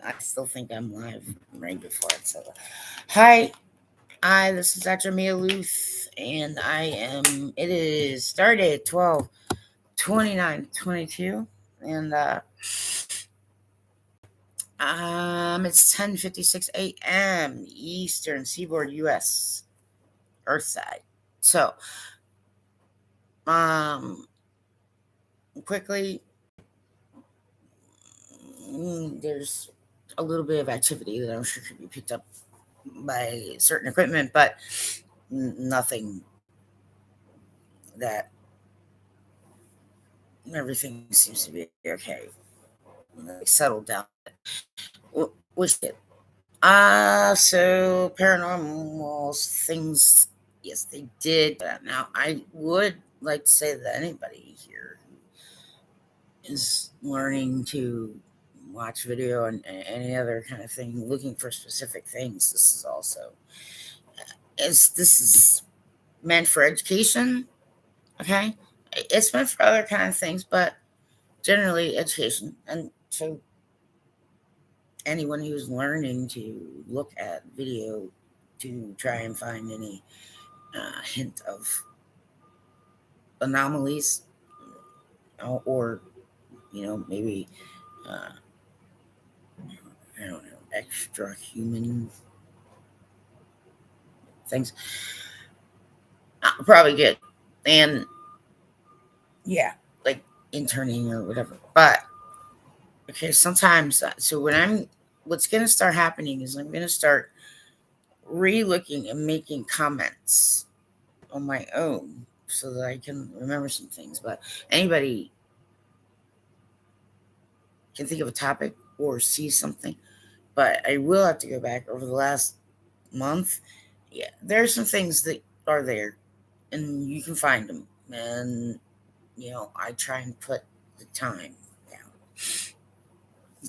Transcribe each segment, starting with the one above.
I still think I'm live right before it. So, hi, this is Dr. Mia Lueth, and it is started 12/29/22, and it's 10:56 a.m. Eastern Seaboard, U.S. Earthside. So, um, quickly, there's a little bit of activity that I'm sure could be picked up by certain equipment, but nothing that everything seems to be okay. Like settled down. Which did. So paranormal things, yes, they did. Now, I would like to say that anybody here is learning to watch video and any other kind of thing, looking for specific things. This is meant for education. Okay, it's meant for other kind of things, but generally education. And so anyone who's learning to look at video to try and find any hint of anomalies, or maybe uh, I don't know, extra human things, probably good. And yeah, like interning or whatever. But okay, sometimes, so what's going to start happening is I'm going to start re-looking and making comments on my own so that I can remember some things. But anybody can think of a topic or see something. But I will have to go back over the last month. Yeah, there's some things that are there, and you can find them. And I try and put the time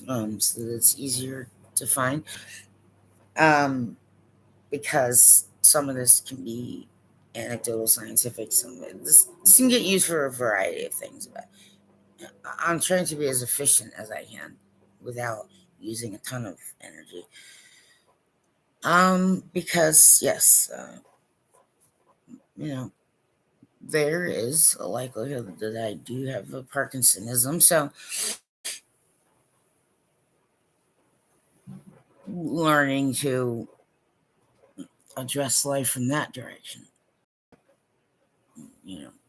down, so that it's easier to find. Um, because some of this can be anecdotal, scientific. Some of this can get used for a variety of things. But I'm trying to be as efficient as I can without using a ton of energy. Because yes, you know, there is a likelihood that I do have a Parkinsonism. So learning to address life from that direction,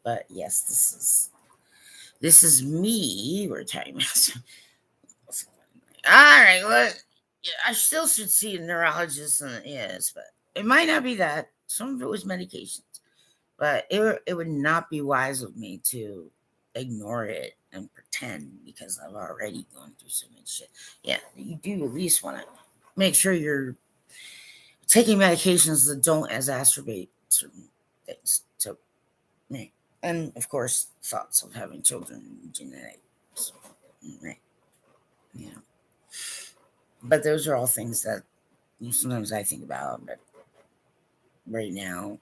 But yes, this is me. We're talking about. All right, well, yeah, I still should see a neurologist, and yes, but it might not be that. Some of it was medications, but it would not be wise of me to ignore it and pretend because I've already gone through so much shit. Yeah, you do at least want to make sure you're taking medications that don't exacerbate certain things. So, right. And of course, thoughts of having children, genetics, right? Yeah. But those are all things that sometimes I think about, but right now,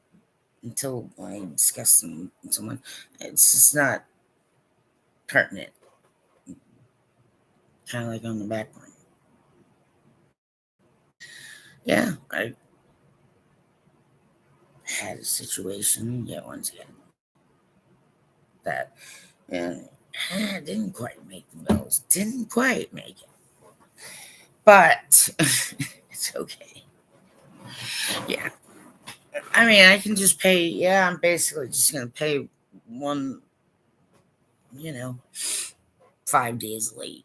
until I discuss them with someone, it's just not pertinent. Kind of like on the back burner. Yeah, I had a situation yet once again that and didn't quite make the bills. Didn't quite make it, but it's okay. Yeah, I mean, I can just pay. Yeah, I'm basically just gonna pay one, you know, 5 days late,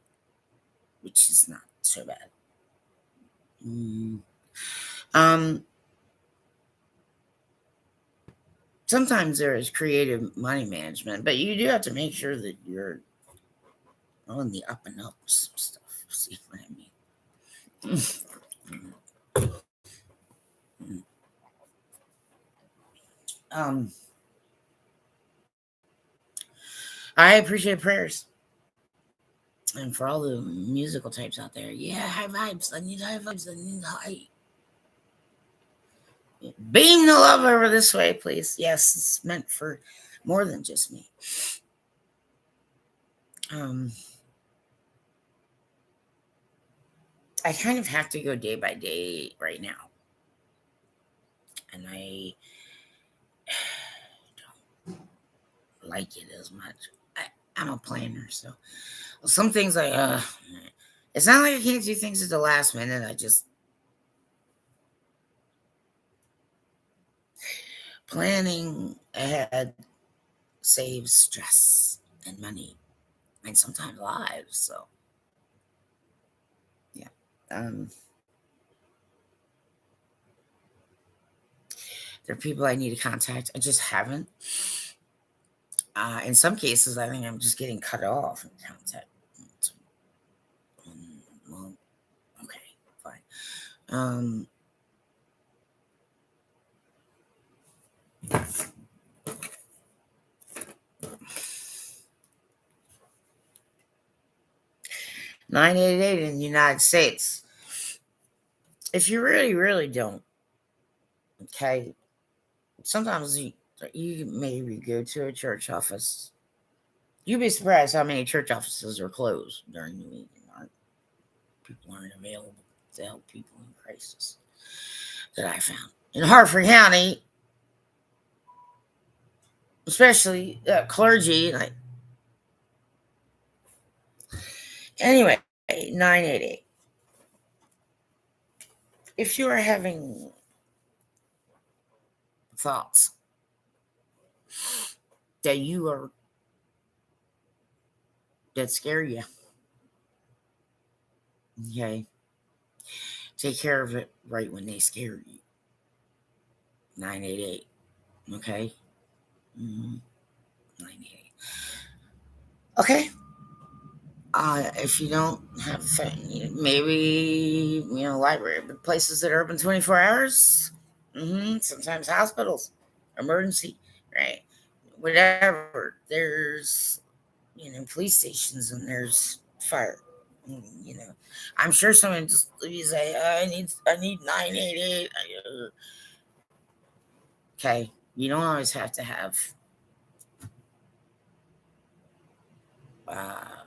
which is not so bad. Mm. Um, Sometimes there is creative money management, but you do have to make sure that you're on the up and up stuff. See what I mean? um, I appreciate prayers. And for all the musical types out there, yeah, high vibes. I need high vibes. I need high. Beam the love over this way, please. Yes, it's meant for more than just me. Um, I kind of have to go day by day right now. And I don't like it as much. I'm a planner, so some things it's not like I can't do things at the last minute. I just planning ahead saves stress and money and sometimes lives. So yeah. Um there are people I need to contact. I just haven't. In some cases I think I'm just getting cut off in contact. Well, okay, fine. 988 in the United States. If you really, really don't, okay, sometimes you maybe go to a church office. You'd be surprised how many church offices are closed during the week. People aren't available to help people in crisis that I found. In Hartford County, especially clergy, like, anyway, 988. If you are having thoughts that you are that scare you, okay, take care of it right when they scare you. 988. Okay. 988. Okay. If you don't have maybe library, but places that are open 24 hours. Sometimes hospitals, emergency, right? Whatever. There's police stations and there's fire. You know, I'm sure someone just you say, I need 988. Okay, you don't always have to have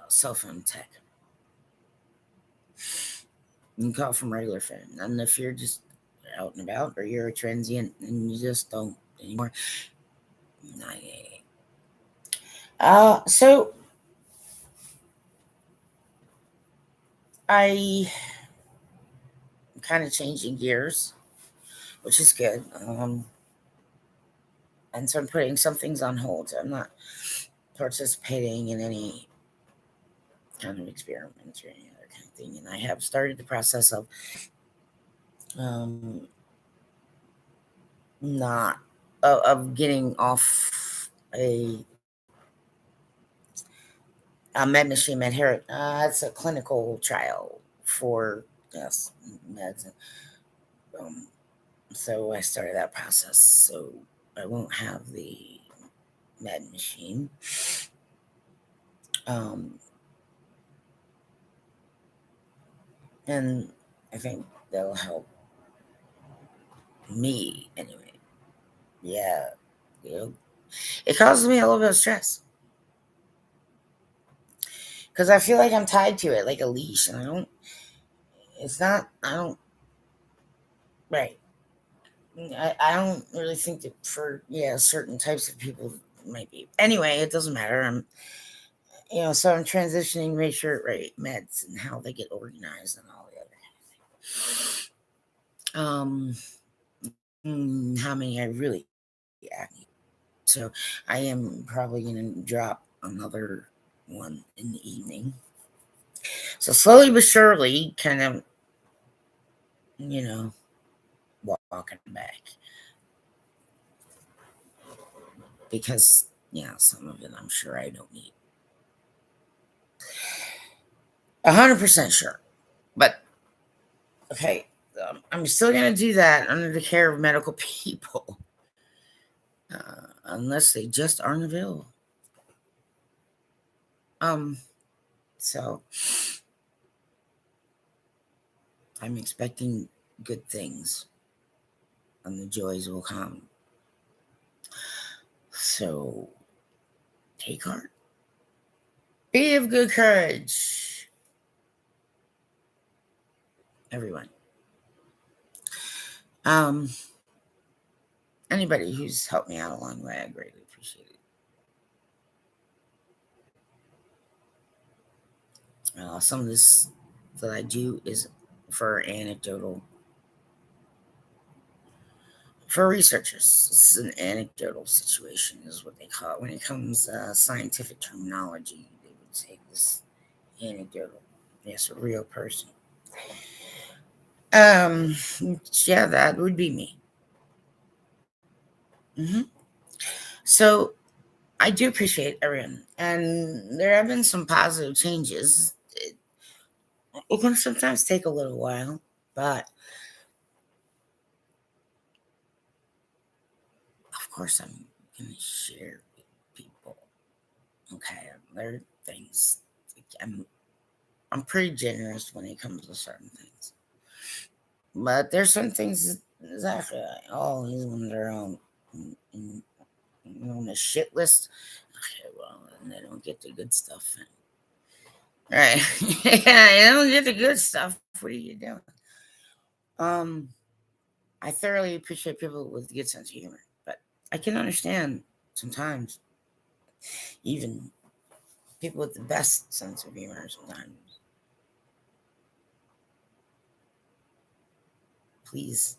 cell phone tech. You can call from regular phone. And if you're just out and about or you're a transient and you just don't anymore, 988. So I'm kind of changing gears, which is good. And so I'm putting some things on hold. I'm not participating in any kind of experiments or any other kind of thing. And I have started the process of um, not of getting off a med machine, med. It's a clinical trial for yes meds. Um, so I started that process. So I won't have the med machine. Um, and I think that'll help me anyway. Yeah, it causes me a little bit of stress because I feel like I'm tied to it like a leash, and I don't. It's not. I don't. Right. I don't really think that for certain types of people might be. Anyway, it doesn't matter. So I'm transitioning, make sure right meds and how they get organized and all the other. How many I really need. So I am probably going to drop another one in the evening. So slowly but surely, kind of, you know, walking back because some of it I'm sure I don't need. 100% sure, but okay, I'm still gonna do that under the care of medical people, unless they just aren't available. So I'm expecting good things, and the joys will come. So take heart. Be of good courage. everyone. Um, Anybody who's helped me out along the way, I greatly appreciate it. Some of this that I do is for anecdotal, for researchers. This is an anecdotal situation, is what they call it. When it comes scientific terminology, they would say this anecdotal. Yes, a real person. Um, yeah, that would be me. Hmm. So I do appreciate everyone, and there have been some positive changes. It can sometimes take a little while, but of course, I'm going to share with people. Okay, there are things. I'm, I'm pretty generous when it comes to certain things, but there's some things exactly like, oh, he's on their own. On the shit list. Okay, well, and they don't get the good stuff. Right. Yeah, you don't get the good stuff. What are you doing? Um, I thoroughly appreciate people with a good sense of humor, but I can understand sometimes even people with the best sense of humor sometimes. Please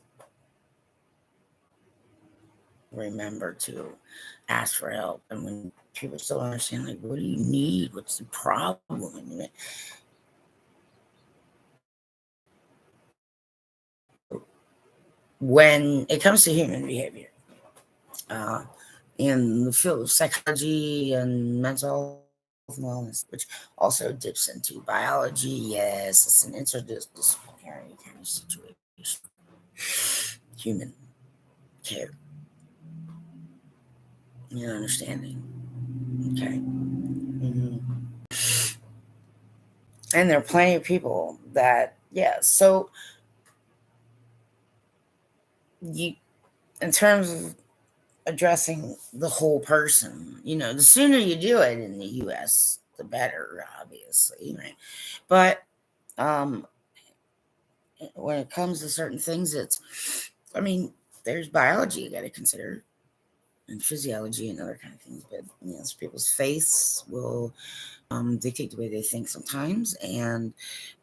remember to ask for help. And when people still understand, like, what do you need? What's the problem? When it comes to human behavior, uh, in the field of psychology and mental health and wellness, which also dips into biology. Yes, it's an interdisciplinary kind of situation. Human care, understanding. Okay. Hmm. And there are plenty of people that, yeah. So, you, in terms of addressing the whole person, the sooner you do it in the US, the better, obviously, right? But um, when it comes to certain things, I mean, there's biology you got to consider and physiology and other kind of things. But people's faiths will dictate the way they think sometimes, and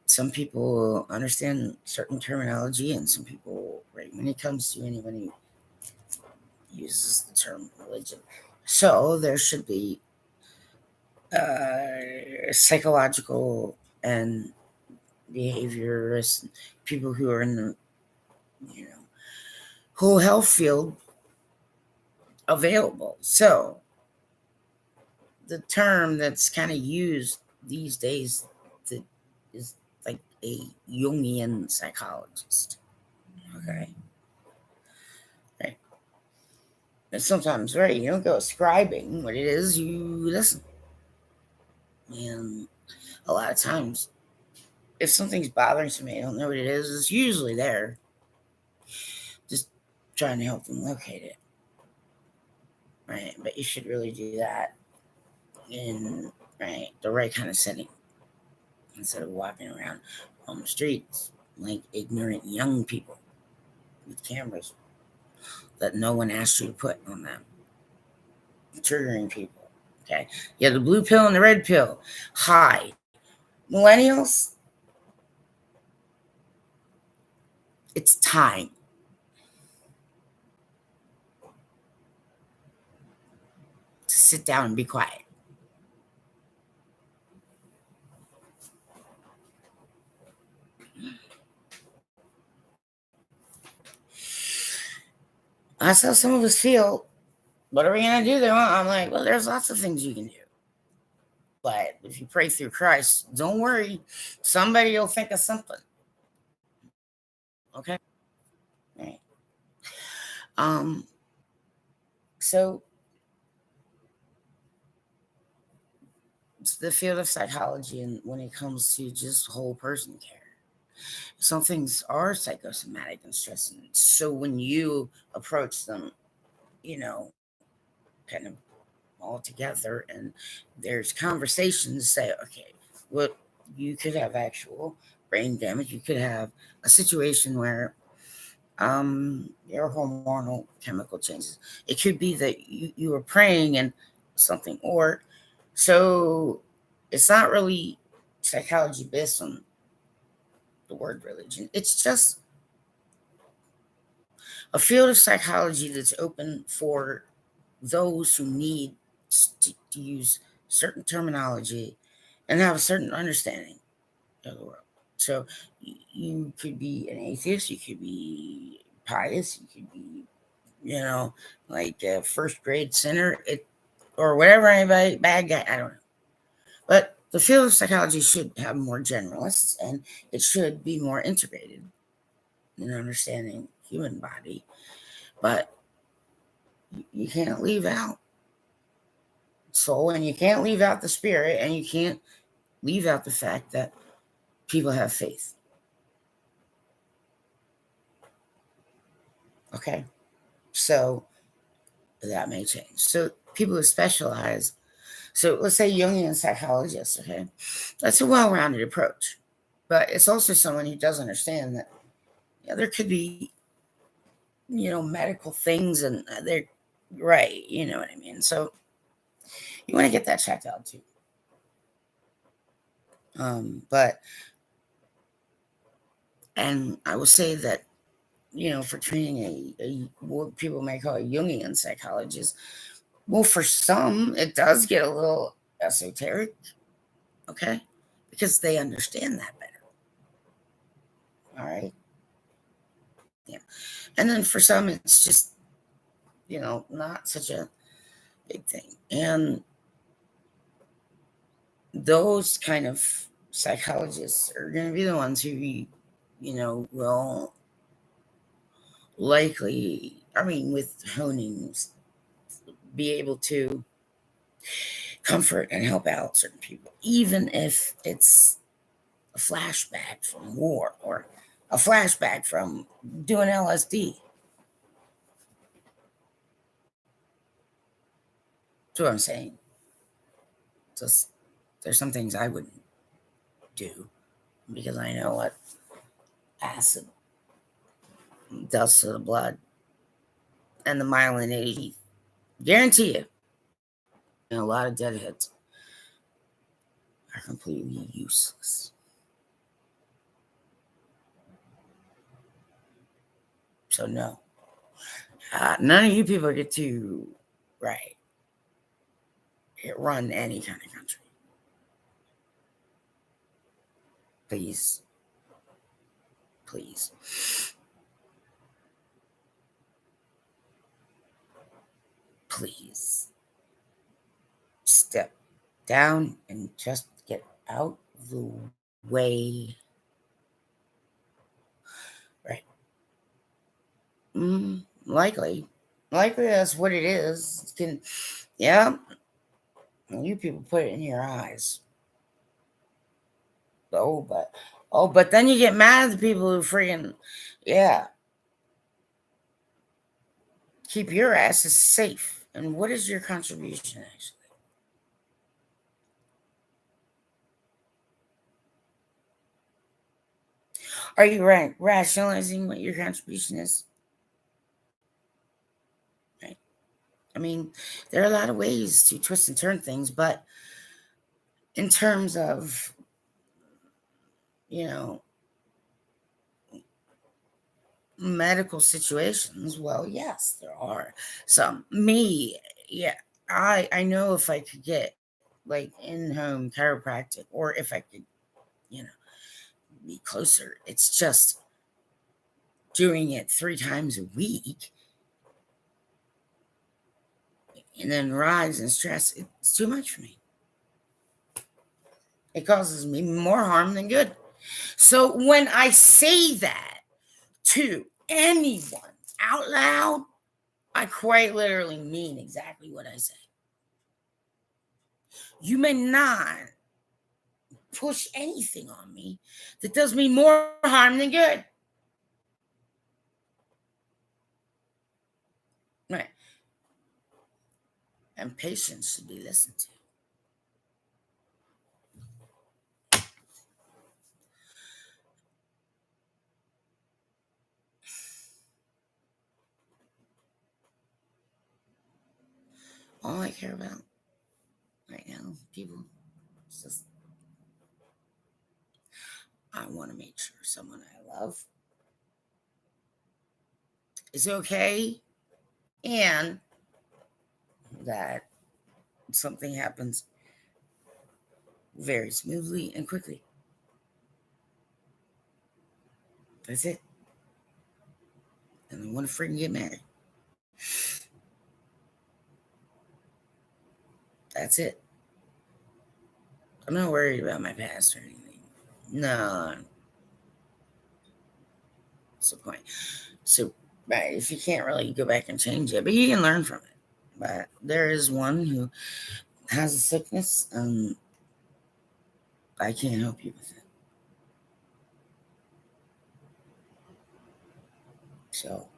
some people understand certain terminology, and some people, right, when it comes to anyone who uses the term religion. So there should be psychological and behaviorists, people who are in the you know whole health field available. So the term that's kind of used these days that is like a Jungian psychologist. Okay, right. And sometimes, right, you don't go ascribing what it is, you listen. And a lot of times, if something's bothering somebody, I don't know what it is, it's usually there. Just trying to help them locate it. Right. But you should really do that in, right, the right kind of setting instead of walking around on the streets like ignorant young people with cameras that no one asked you to put on them, triggering people. Okay. You have the blue pill and the red pill. Hi. Millennials, it's time to sit down and be quiet. That's how some of us feel. What are we going to do? I'm like, well, there's lots of things you can do. But if you pray through Christ, don't worry. Somebody will think of something. Okay. Right. Um, so it's the field of psychology, and when it comes to just whole person care, some things are psychosomatic and stressing. So when you approach them, you know, kind of all together, and there's conversations, say, okay, well, you could have actual brain damage. You could have a situation where your hormonal chemical changes. It could be that you were praying and something, or so it's not really psychology based on the word religion. It's just a field of psychology that's open for those who need to use certain terminology and have a certain understanding of the world. So you could be an atheist, you could be pious, you could be, like a first grade sinner, or whatever, anybody, bad guy, I don't know. But the field of psychology should have more generalists, and it should be more integrated in understanding human body. But you can't leave out soul, and you can't leave out the spirit, and you can't leave out the fact that people have faith. Okay, so that may change. So people who specialize, so let's say Jungian psychologists, okay, that's a well-rounded approach, but it's also someone who does understand that there could be, medical things, and they're right, you know what I mean. So you want to get that checked out too. But and I will say that, for training what people may call a Jungian psychologist, well, for some, it does get a little esoteric, okay? Because they understand that better. All right? Yeah. And then for some, it's just, not such a big thing. And those kind of psychologists are going to be the ones who, will likely, with honings, be able to comfort and help out certain people, even if it's a flashback from war or a flashback from doing LSD. That's what I'm saying. Just there's some things I wouldn't do because I know what acid does to the blood and the myelination. Guarantee you, a lot of deadheads are completely useless. So no, none of you people get to run any kind of country. Please, please. Please step down and just get out the way. Right. Likely that's what it is. Yeah, you people put it in your eyes. But then you get mad at the people who freaking, keep your asses safe. And what is your contribution actually? Are you rationalizing what your contribution is? Right. There are a lot of ways to twist and turn things, but in terms of, medical situations, well, yes, there are some. Me, yeah, I know if I could get like in-home chiropractic, or if I could, you know, be closer. It's just doing it 3 times a week and then rise and stress. It's too much for me. It causes me more harm than good. So when I say that to anyone out loud, I quite literally mean exactly what I say. You may not push anything on me that does me more harm than good. Right. And patience should be listened to. all I care about right now, people, is just I want to make sure someone I love is okay and that something happens very smoothly and quickly. That's it. And I want to freaking get married. That's it. I'm not worried about my past or anything. No, what's the point? So, right, if you can't really go back and change it, but you can learn from it. But there is one who has a sickness, and I can't help you with it. So,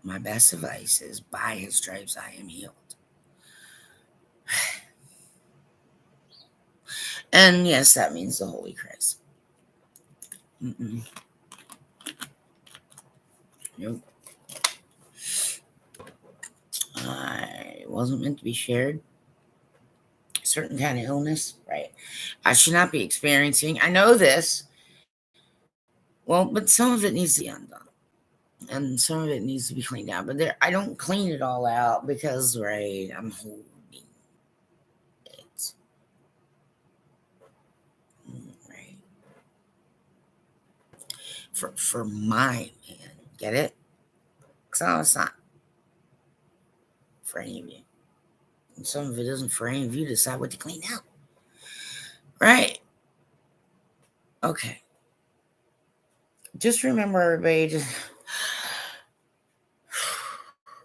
my best advice is by his stripes I am healed. And yes, that means the Holy Christ. Mm-mm. Nope. I wasn't meant to be shared. A certain kind of illness, right? I should not be experiencing. I know this. Well, but some of it needs to be undone. And some of it needs to be cleaned out. But I don't clean it all out because, right, I'm holding it. Right. For my man. Get it? So it's not for any of you. And some of it isn't for any of you to decide what to clean out. Right. Okay. Just remember, everybody, just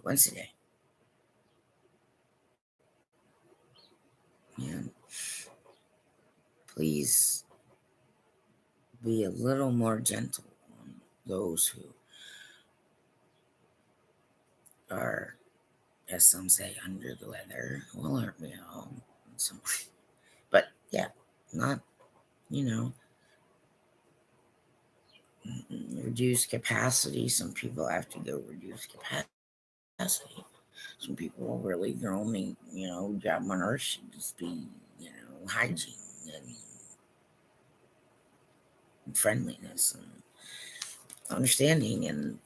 once a day. And please be a little more gentle on those who are, as some say, under the weather. Well, aren't we all? But yeah, not, you know, reduce capacity. Some people have to go reduce capacity. Some people are really their only, job on earth should just be, hygiene and friendliness and understanding. And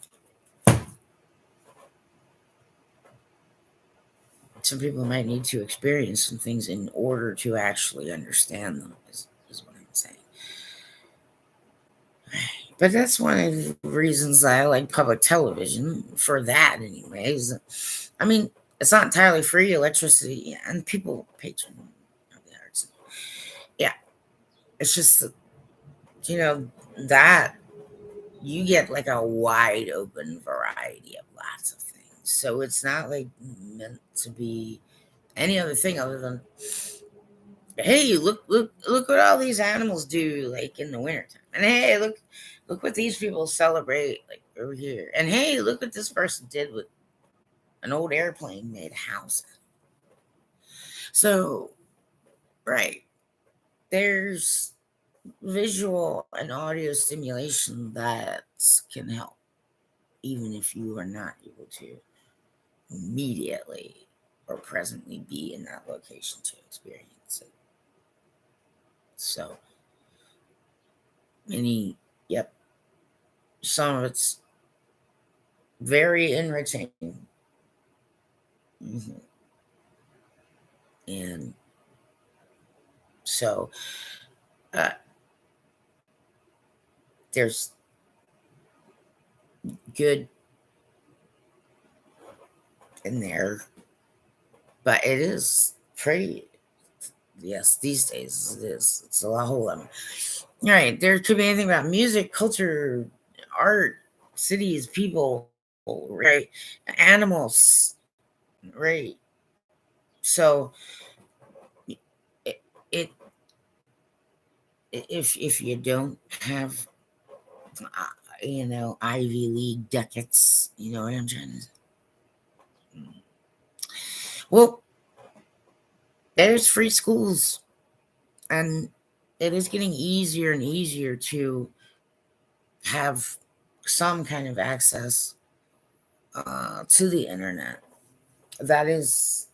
some people might need to experience some things in order to actually understand them, is what I'm saying. But that's one of the reasons I like public television for that, anyways. I mean, it's not entirely free electricity, and people patron of the arts. Yeah, it's just that you get like a wide open variety of lots of things. So it's not like meant to be any other thing other than, hey, look what all these animals do like in the wintertime. And hey, look what these people celebrate like over here. And hey, look what this person did with an old airplane made a house. So, right, there's visual and audio stimulation that can help, even if you are not able to immediately or presently be in that location to experience it. So, yep, some of it's very enriching. Mhm. And so, uh, there's good in there, but it is pretty. Yes, these days it is. It's a whole lot. All right, there could be anything about music, culture, art, cities, people, right? Animals, right? So, it, it if you don't have Ivy League ducats, you know what I'm trying to say. Well, there's free schools, and it is getting easier and easier to have some kind of access to the internet. that is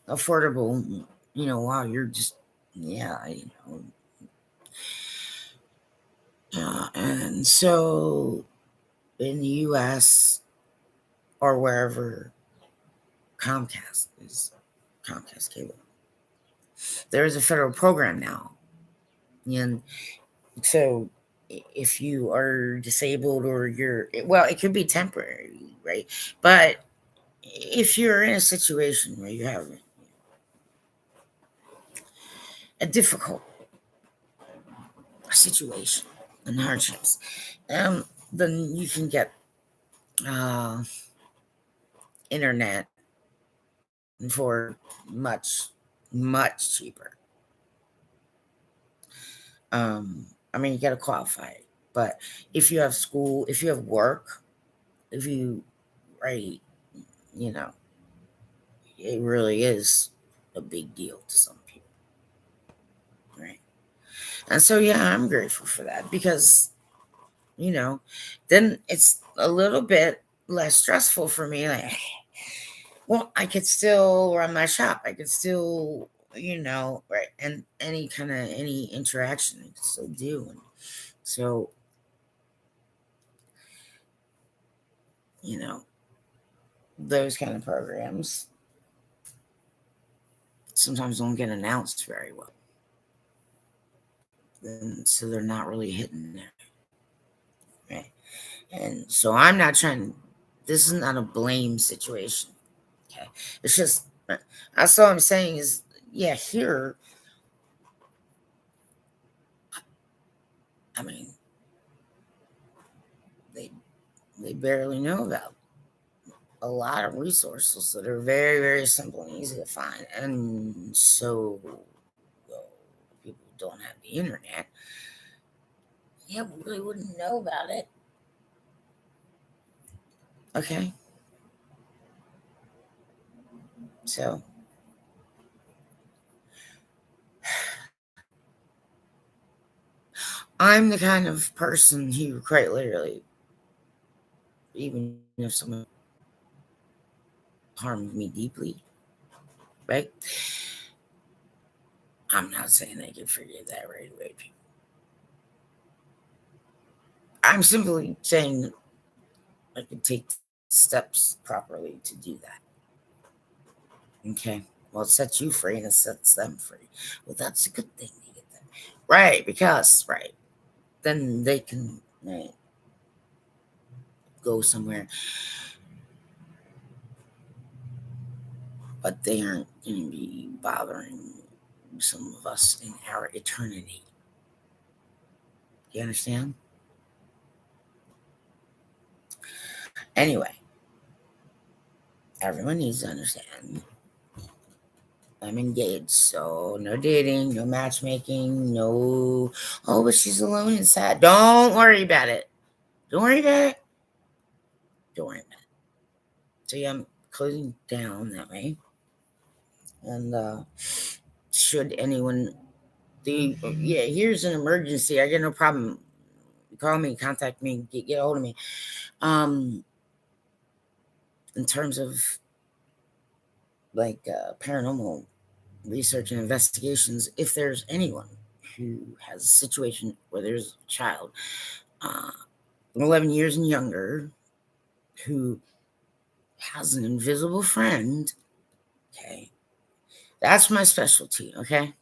affordable, while you're just, yeah, and so in the US or wherever Comcast is, Comcast cable, there is a federal program now. And so if you are disabled or well, it could be temporary, right? But if you're in a situation where you have a difficult situation and hardships, then you can get uh, internet for much cheaper. I mean, you got to qualify, but if you have school, if you have work, if you, right, you know, it really is a big deal to some people, right? And so, yeah, I'm grateful for that because, you know, then it's a little bit less stressful for me. Like, well, I could still run my shop. I could still, right, and any interaction I could still do. And so, you know, those kind of programs sometimes don't get announced very well. And so they're not really hitting there. Right. And so I'm not trying, this is not a blame situation. Okay. It's just, that's all I'm saying is, yeah, here, I mean, they, they barely know about a lot of resources that are very, very simple and easy to find. And so, well, people who don't have the internet, yeah, we really wouldn't know about it. Okay. So, I'm the kind of person who quite literally, even if someone harmed me deeply, right? I'm not saying I can forget that right away, people. I'm simply saying I can take steps properly to do that. Okay. Well, it sets you free and it sets them free. Well, that's a good thing to get that. Right, because, right, then they can, right, go somewhere, but they aren't going to be bothering some of us in our eternity. You understand? Anyway, everyone needs to understand I'm engaged, so no dating, no matchmaking, no, oh, but she's alone and sad. Don't worry about it. Don't worry about it. Don't worry about it. So, yeah, I'm closing down that way. And should anyone, yeah, here's an emergency. I get no problem. Call me, contact me, get a hold of me. In terms of like paranormal research and investigations, if there's anyone who has a situation where there's a child, uh, 11 years and younger, who has an invisible friend, okay, that's my specialty, okay?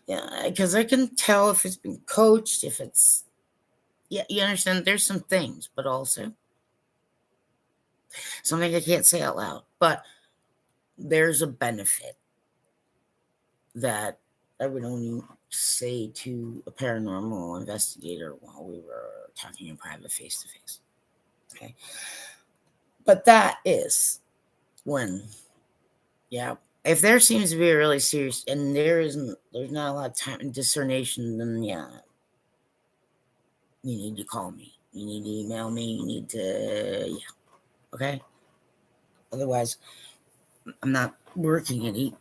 Yeah, because I can tell if it's been coached, if it's, yeah, you understand, there's some things, but also something I can't say out loud, but there's a benefit that I would only say to a paranormal investigator while we were talking in private face to face. Okay. But that is when, yeah, if there seems to be a really serious, and there's not a lot of time and discernation, then yeah, you need to call me. You need to email me. You need to, yeah, okay? Otherwise, I'm not working any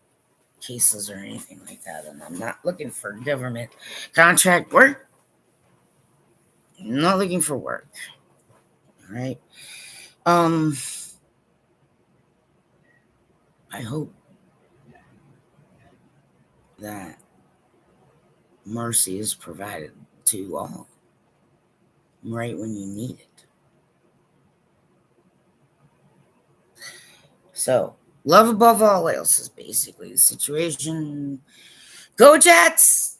cases or anything like that, and I'm not looking for government contract work. I'm not looking for work. All right. Um, I hope that mercy is provided to all right when you need it. So, love above all else is basically the situation. Go Jets!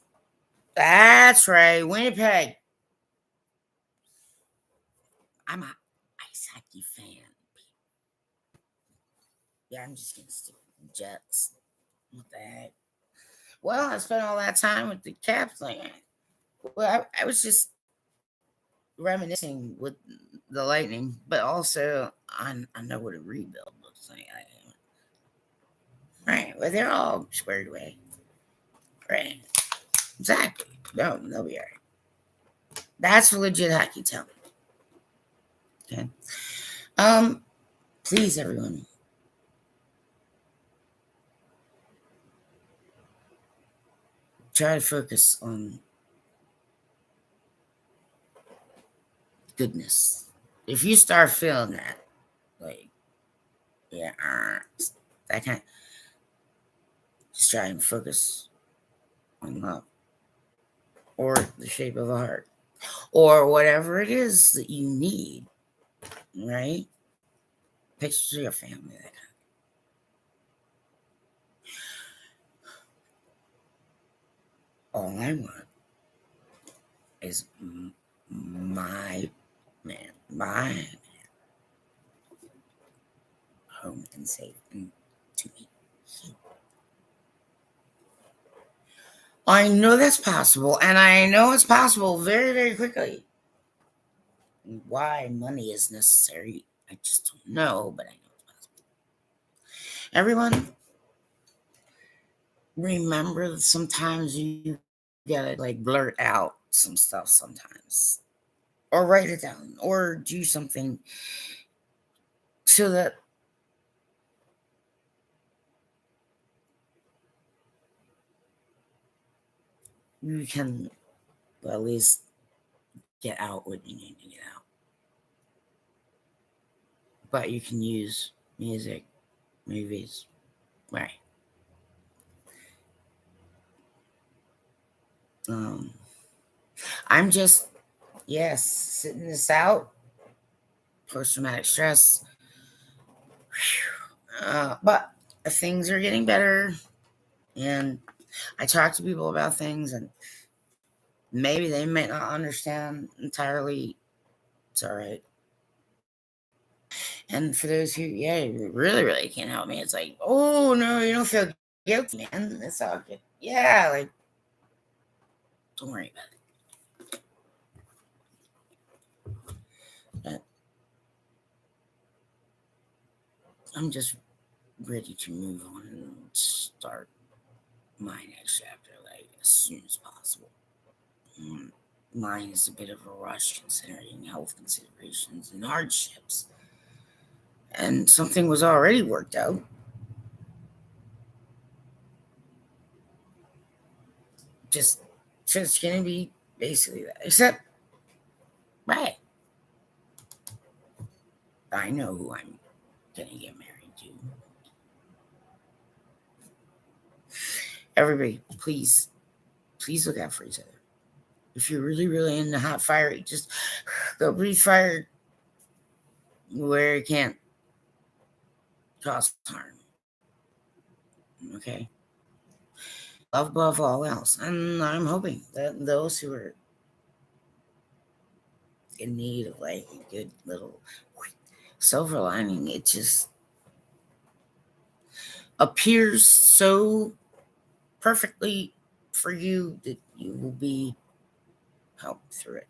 That's right, Winnipeg. I'm a ice hockey fan. Yeah, I'm just gonna stick with the Jets. What the heck? Well, I spent all that time with the Caps thing. Well, I was just reminiscing with the Lightning, but also I know what a rebuild looks like. Right, well, they're all squared away. Right, exactly. No, they'll be all right. That's legit hockey talent. Okay. Um, please, everyone, try to focus on goodness. If you start feeling that, like, yeah, that kind, just try and focus on love or the shape of a heart or whatever it is that you need. Right? Picture your family. That kind. All I want is my my home and safe and to me. I know that's possible, and I know it's possible very, very quickly. Why money is necessary, I just don't know, but I know it's possible. Everyone, remember that sometimes you gotta like blurt out some stuff sometimes, or write it down, or do something so that you can at least get out what you need to get out. But you can use music, movies, right? Um, I'm just yes, sitting this out, post traumatic stress. But things are getting better, and I talk to people about things, and maybe they might not understand entirely. It's all right. And for those who, yeah, really, really can't help me, it's like, oh no, you don't feel guilty, man. It's all good. Yeah, like, don't worry about it. But I'm just ready to move on and start my next chapter, like, as soon as possible. Mm, Mine is a bit of a rush considering health considerations and hardships. And something was already worked out. Just, just gonna be basically that. Except, right, I know who I'm gonna get married to. Everybody, please, please look out for each other. If you're really, really in the hot fire, just go breathe fire where it can't cause harm. Okay? Love above all else. And I'm hoping that those who are in need of like a good little silver lining, it just appears so perfectly for you that you will be helped through it.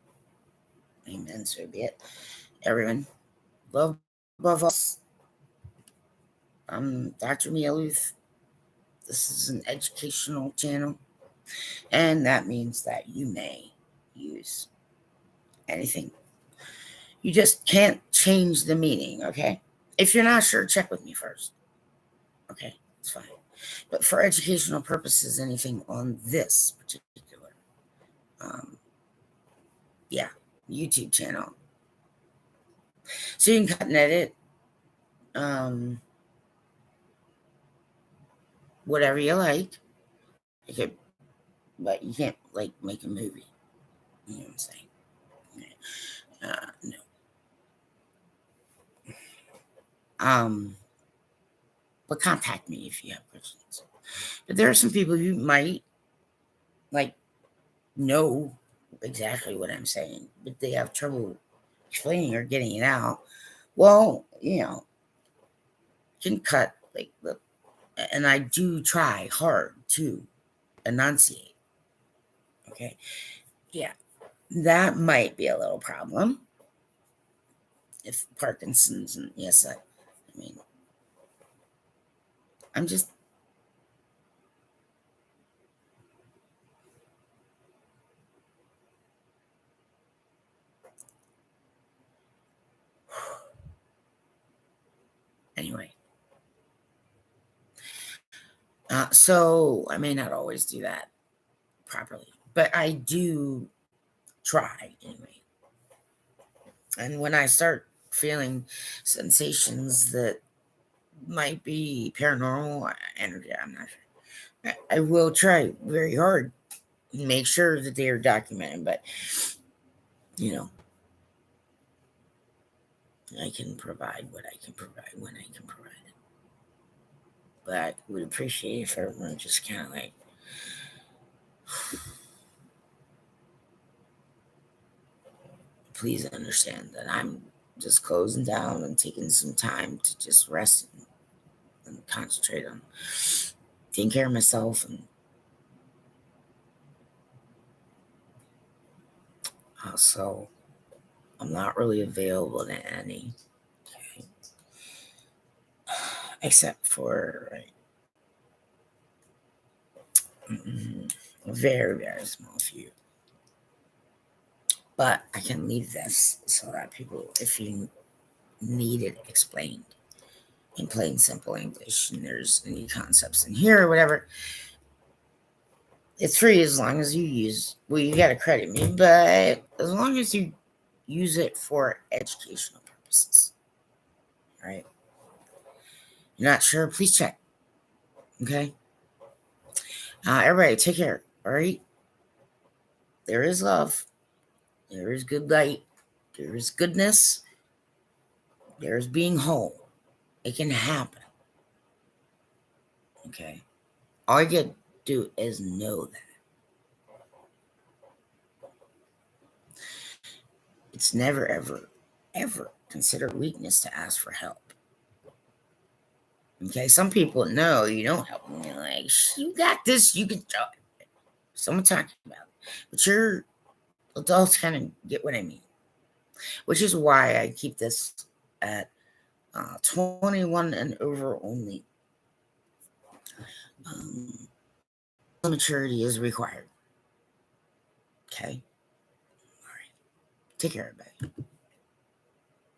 Amen. So be it. Everyone, love above all. I'm Dr. Lueth. This is an educational channel, and that means that you may use anything. You just can't change the meaning, okay? If you're not sure, check with me first. Okay, it's fine. But for educational purposes, anything on this particular, um, yeah, YouTube channel. So you can cut and edit. Um, whatever you like. You could, but you can't like make a movie. You know what I'm saying? No. But contact me if you have questions. But there are some people who might like know exactly what I'm saying, but they have trouble explaining or getting it out. Well, you can cut like the, and I do try hard to enunciate. Okay, yeah, that might be a little problem if Parkinson's, and yes, I mean, I'm just anyway. So I may not always do that properly, but I do try anyway. And when I start feeling sensations that might be paranormal energy, I'm not sure. I will try very hard and make sure that they are documented, but you know, I can provide what I can provide when I can provide it. But I would appreciate if everyone just kind of like please understand that I'm just closing down and taking some time to just rest and concentrate on taking care of myself. And so I'm not really available to any, okay, except for a very, very small few. But I can leave this so that people, if you need it explained in plain, simple English, and there's any concepts in here or whatever, it's free as long as you use, well, you got to credit me, but as long as you use it for educational purposes. All right. You're not sure? Please check. Okay. Everybody, take care. All right. There is love. There is good light. There is goodness. There is being whole. It can happen. Okay. All you get to do is know that. It's never, ever, ever considered weakness to ask for help. Okay. Some people know you don't help them. You're like, you got this. You can try. Someone talking about it. But your adults kind of get what I mean. Which is why I keep this at 21 and over only. Maturity is required. Okay. All right. Take care, everybody.